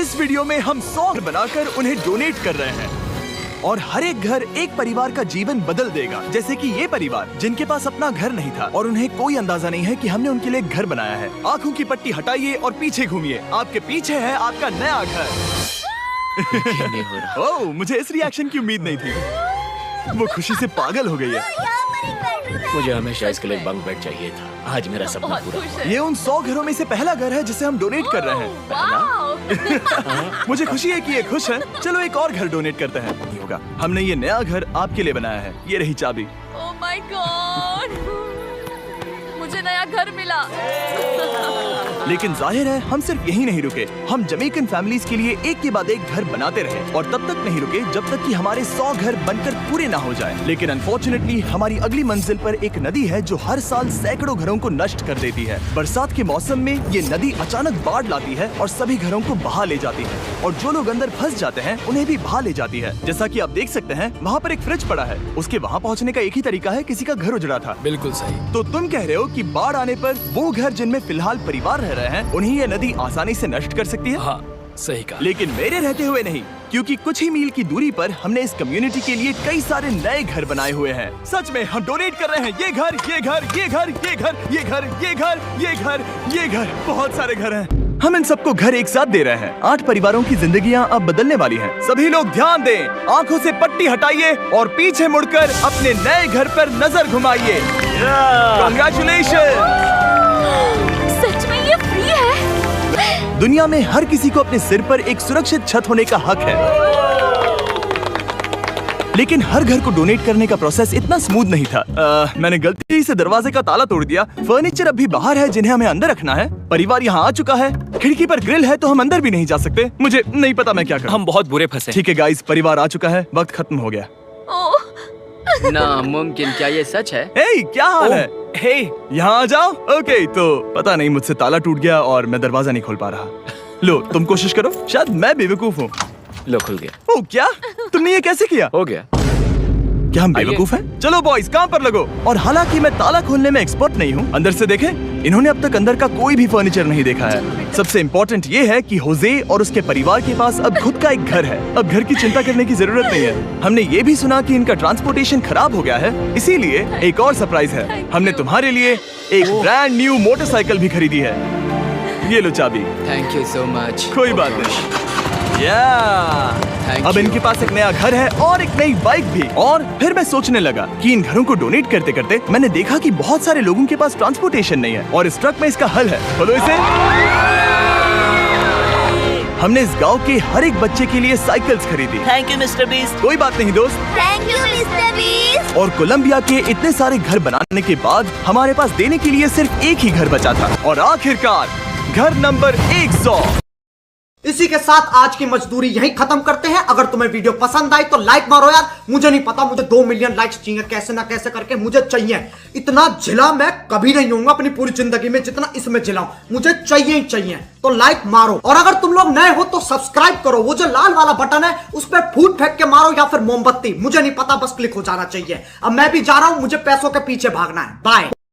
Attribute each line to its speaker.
Speaker 1: इस वीडियो में हम 100 बनाकर उन्हें डोनेट कर रहे हैं और हर एक घर एक परिवार का जीवन बदल देगा। जैसे कि ये परिवार जिनके पास अपना घर नहीं था और उन्हें कोई अंदाजा नहीं है कि हमने उनके लिए घर बनाया है। आंखों की पट्टी हटाइए और पीछे घूमिए। आपके पीछे है आपका नया घर। ओह, मुझे इस रिएक्शन की उम्मीद नहीं थी। वो खुशी से पागल हो गई है।
Speaker 2: मुझे हमेशा इसके लिए बंक बेड चाहिए था। आज मेरा सपना पूरा हुआ।
Speaker 1: ये उन 100 घरों में से पहला घर है जिसे हम डोनेट कर रहे हैं। मुझे खुशी है कि ये खुश है। चलो एक और घर डोनेट करते हैं। नहीं होगा, हमने ये नया घर आपके लिए बनाया है। ये रही चाबी।
Speaker 3: ओह माय गॉड, मुझे नया घर मिला।
Speaker 1: लेकिन जाहिर है हम सिर्फ यही नहीं रुके। हम जमैकन फैमिलीज के लिए एक के बाद एक घर बनाते रहे और तब तक नहीं रुके जब तक कि हमारे 100 घर बनकर पूरे ना हो जाएं। लेकिन अनफॉर्चुनेटली हमारी अगली मंजिल पर एक नदी है जो हर साल सैकड़ों घरों को नष्ट कर देती है। बरसात के मौसम में ये नदी अचानक बाढ़ लाती है और सभी घरों को बहा ले जाती है और जो लोग अंदर फंस जाते हैं उन्हें भी बहा ले जाती है। जैसा कि आप देख सकते हैं वहाँ पर एक फ्रिज पड़ा है। उसके वहाँ पहुँचने का एक ही तरीका है, किसी का घर उजड़ा था।
Speaker 2: बिल्कुल सही।
Speaker 1: तो तुम कह रहे हो कि बाढ़ आने पर वो घर जिनमें फिलहाल परिवार रह रहे हैं उन्हें ये नदी आसानी से नष्ट कर सकती है?
Speaker 2: हाँ, सही कहा।
Speaker 1: लेकिन मेरे रहते हुए नहीं, क्योंकि कुछ ही मील की दूरी पर हमने इस कम्युनिटी के लिए कई सारे नए घर बनाए हुए हैं। सच में हम डोनेट कर रहे हैं। ये घर, ये घर, ये घर, ये घर, ये घर, ये घर, ये घर, ये घर, बहुत सारे घर हैं। हम इन सबको घर एक साथ दे रहे हैं। 8 परिवारों की जिंदगियां अब बदलने वाली हैं। सभी लोग ध्यान दें, आंखों से पट्टी हटाइए और पीछे मुड़कर अपने नए घर पर नजर घुमाइए। कांग्रेचुलेशन।
Speaker 3: सच में ये फ्री है?
Speaker 1: दुनिया में हर किसी को अपने सिर पर एक सुरक्षित छत होने का हक है। लेकिन हर घर को डोनेट करने का प्रोसेस इतना स्मूथ नहीं था। मैंने गलती से दरवाजे का ताला तोड़ दिया। फर्नीचर अभी बाहर है जिन्हें हमें अंदर रखना है। परिवार यहाँ आ चुका है। खिड़की पर ग्रिल है तो हम अंदर भी नहीं जा सकते। मुझे नहीं पता मैं क्या करूं।
Speaker 2: हम बहुत बुरे फंसे।
Speaker 1: ठीक है गाइस, परिवार आ चुका है। वक्त खत्म हो गया।
Speaker 4: नामुमकिन, क्या ये सच है?
Speaker 1: हे, क्या हाल है?
Speaker 2: हे,
Speaker 1: यहाँ आ जाओ। ओके, तो पता नहीं मुझसे ताला टूट गया और मैं दरवाजा नहीं खोल पा रहा। लो तुम कोशिश करो, शायद मैं बेवकूफ हूँ।
Speaker 2: लो खुल गया।
Speaker 1: ओह क्या? तुमने ये कैसे किया?
Speaker 2: हो गया।
Speaker 1: क्या हम बेवकूफ हैं? चलो बॉयज काम पर लगो। और हालांकि मैं ताला खोलने में एक्सपर्ट नहीं हूँ, अंदर से देखें, इन्होंने अब तक अंदर का कोई भी फर्नीचर नहीं देखा है। सबसे इम्पोर्टेंट ये है कि होजे और उसके परिवार के पास अब खुद का एक घर है। अब घर की चिंता करने की जरूरत नहीं है। हमने ये भी सुना कि इनका ट्रांसपोर्टेशन खराब हो गया है, इसीलिए एक और सरप्राइज है। हमने तुम्हारे लिए एक ब्रांड न्यू मोटरसाइकिल भी खरीदी है। ये लो चाबी।
Speaker 4: Thank you so much.
Speaker 1: कोई बात नहीं। अब इनके पास एक नया घर है और एक नई बाइक भी। और फिर मैं सोचने लगा कि इन घरों को डोनेट करते करते मैंने देखा कि बहुत सारे लोगों के पास ट्रांसपोर्टेशन नहीं है और इस ट्रक में इसका हल है। खोलो इसे। हमने इस गांव के हर एक बच्चे के लिए साइकिल्स खरीदी।
Speaker 5: Thank you mister beast.
Speaker 1: कोई बात नहीं दोस्त।
Speaker 3: Thank you mister beast.
Speaker 1: और कोलंबिया के इतने सारे घर बनाने के बाद हमारे पास देने के लिए सिर्फ एक ही घर बचा था और आखिरकार घर नंबर 100।
Speaker 6: इसी के साथ आज की मजदूरी यहीं खत्म करते हैं। अगर तुम्हें वीडियो पसंद आई तो लाइक मारो यार। मुझे नहीं पता, मुझे 2 मिलियन लाइक्स चाहिए, कैसे ना कैसे करके मुझे चाहिए। इतना झिला मैं कभी नहीं होऊंगा अपनी पूरी जिंदगी में जितना इसमें झिलाऊं। मुझे चाहिए ही चाहिए, तो लाइक मारो। और अगर तुम लोग नए हो तो सब्सक्राइब करो। वो जो लाल वाला बटन है उस पर फूट फेंक के मारो या फिर मोमबत्ती, मुझे नहीं पता, बस क्लिक हो जाना चाहिए। अब मैं भी जा रहा हूं, मुझे पैसों के पीछे भागना है। बाय।